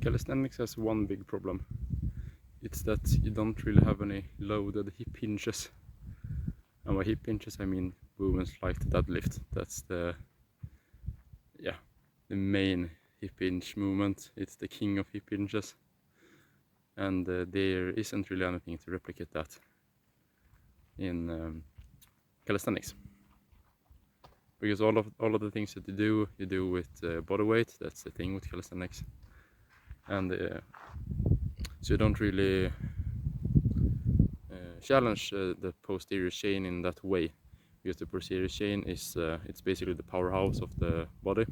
Calisthenics has one big problem. It's that you don't really have any loaded hip hinges. And by hip hinges I mean movements like the deadlift. That's the main hip hinge movement. It's the king of hip hinges. And there isn't really anything to replicate that in calisthenics. Because all of the things that you do with body weight. That's the thing with calisthenics. And so you don't really challenge the posterior chain in that way, because the posterior chain is it's basically the powerhouse of the body,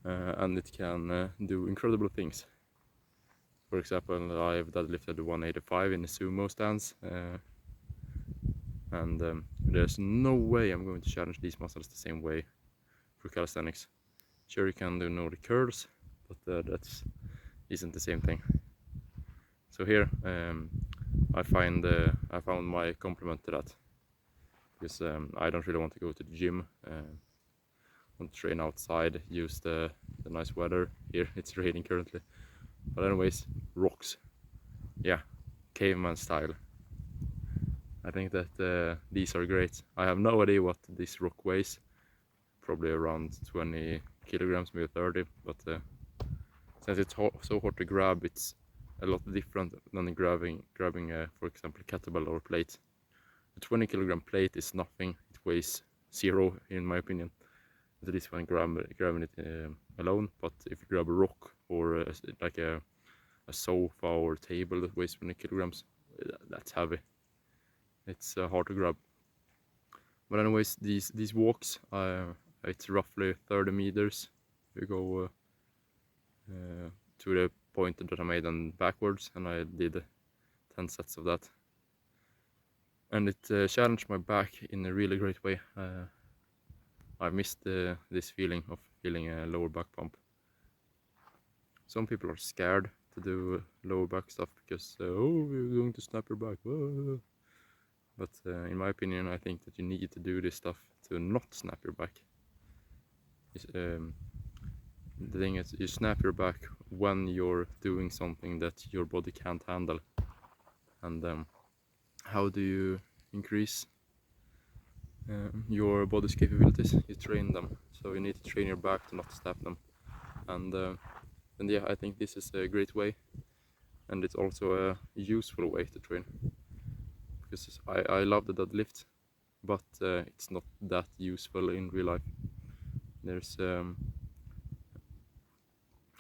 and it can do incredible things. For example, I've deadlifted 185 in a sumo stance, and there's no way I'm going to challenge these muscles the same way for calisthenics. Sure, you can do Nordic curls, but that isn't the same thing. So here I found my complement to that, because I don't really want to go to the gym. I want to train outside, use the nice weather. Here it's raining currently, but anyways, rocks, yeah, caveman style. I think that these are great. I have no idea what this rock weighs, probably around 20 kilograms, maybe 30, but since it's so hard to grab, it's a lot different than grabbing for example, kettlebell or plate. A 20 kilogram plate is nothing. It weighs 0 in my opinion. At least when grabbing it alone. But if you grab a rock or like a sofa or table that weighs 20 kilograms, that's heavy. It's hard to grab. But anyways, these walks, it's roughly 30 meters. We go to the point that I made and backwards, and I did 10 sets of that. And it challenged my back in a really great way. I missed this feeling of feeling a lower back pump. Some people are scared to do lower back stuff because oh, you're going to snap your back. But in my opinion, I think that you need to do this stuff to not snap your back. The thing is, you snap your back when you're doing something that your body can't handle. And how do you increase your body's capabilities? You train them. So you need to train your back to not snap them. And yeah, I think this is a great way, and it's also a useful way to train. Because I love the deadlift, but it's not that useful in real life. There's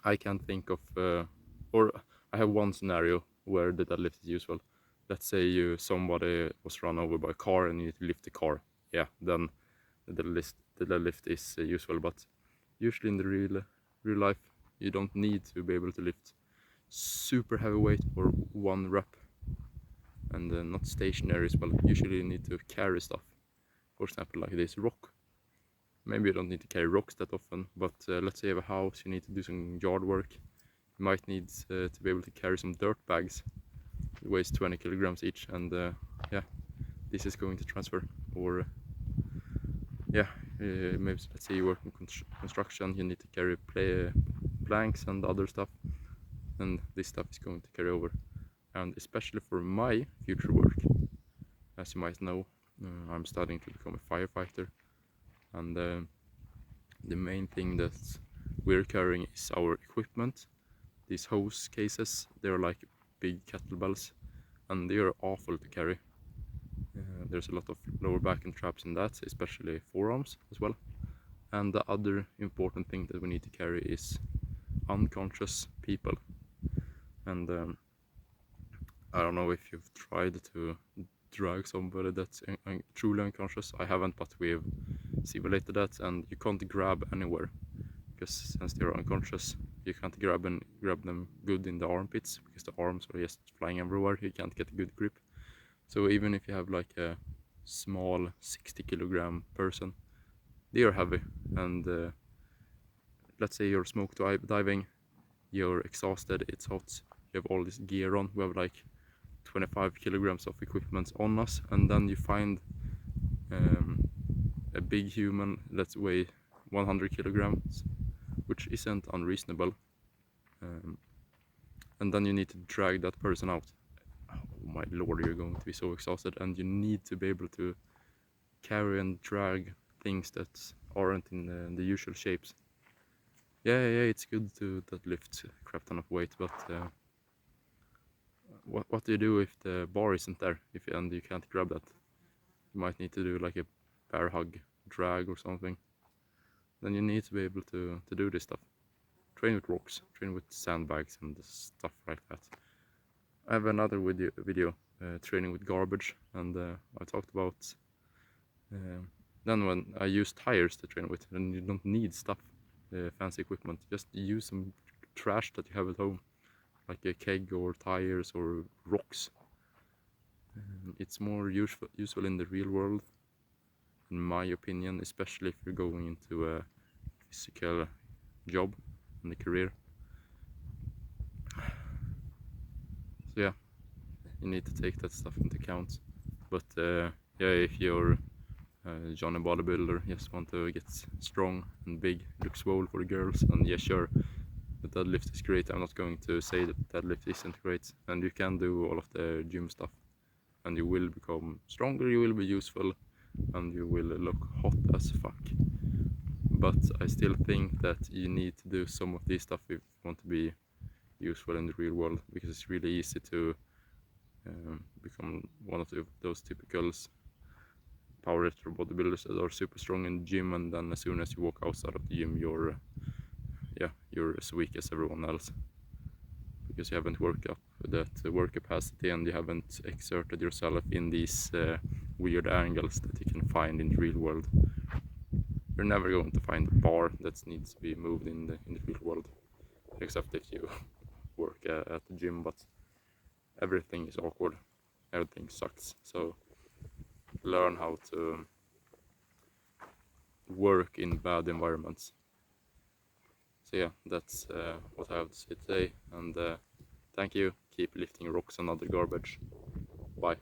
I can't think of, or I have one scenario where the deadlift is useful. Let's say somebody was run over by a car and you need to lift the car. Yeah, then the deadlift is useful. But usually in the real life, you don't need to be able to lift super heavy weight for one rep, and not stationary as well. Usually you need to carry stuff. For example, like this rock. Maybe you don't need to carry rocks that often, but let's say you have a house, you need to do some yard work. You might need to be able to carry some dirt bags. It weighs 20 kilograms each, and yeah, this is going to transfer. Or yeah, maybe let's say you work in construction, you need to carry planks and other stuff, and this stuff is going to carry over. And especially for my future work, as you might know, I'm studying to become a firefighter. And the main thing that we're carrying is our equipment. These hose cases, they're like big kettlebells, and they are awful to carry. There's a lot of lower back and traps in that, especially forearms as well. And the other important thing that we need to carry is unconscious people. And I don't know if you've tried to drag somebody that's truly unconscious. I haven't, but we've simulated that, and you can't grab anywhere, because since they're unconscious, you can't grab them good in the armpits, because the arms are just flying everywhere. You can't get a good grip. So even if you have like a small 60 kilogram person, they are heavy. And let's say you're smoke diving, you're exhausted, it's hot, you have all this gear on. We have like 25 kilograms of equipment on us, and then you find a big human that weighs 100 kilograms, which isn't unreasonable. and then you need to drag that person out. Oh my lord, you're going to be so exhausted, and you need to be able to carry and drag things that aren't in the usual shapes. Yeah, it's good to deadlift a crap ton of weight, but what do you do if the bar isn't there, and you can't grab that? You might need to do like a bear hug drag or something. Then you need to be able to do this stuff. Train with rocks, train with sandbags and stuff like that. I have another video training with garbage, and I talked about then when I use tires to train with, and you don't need stuff, fancy equipment. Just use some trash that you have at home, like a keg or tires or rocks. It's more useful in the real world, in my opinion, especially if you're going into a physical job and a career. So yeah, you need to take that stuff into account. But yeah, if you're Johnny bodybuilder, just want to get strong and big, look swole for the girls, and yeah, sure, the deadlift is great. I'm not going to say that deadlift isn't great, and you can do all of the gym stuff, and you will become stronger, you will be useful, and you will look hot as fuck. But I still think that you need to do some of this stuff if you want to be useful in the real world, because it's really easy to become one of those typical powerlifter bodybuilders that are super strong in the gym, and then as soon as you walk outside of the gym, you're as weak as everyone else, because you haven't worked up that work capacity, and you haven't exerted yourself in these weird angles that you can find in the real world. You're never going to find a bar that needs to be moved in the real world, except if you work at the gym, but everything is awkward, everything sucks. So learn how to work in bad environments. So yeah, that's what I have to say today, and thank you. Keep lifting rocks and other garbage. Bye.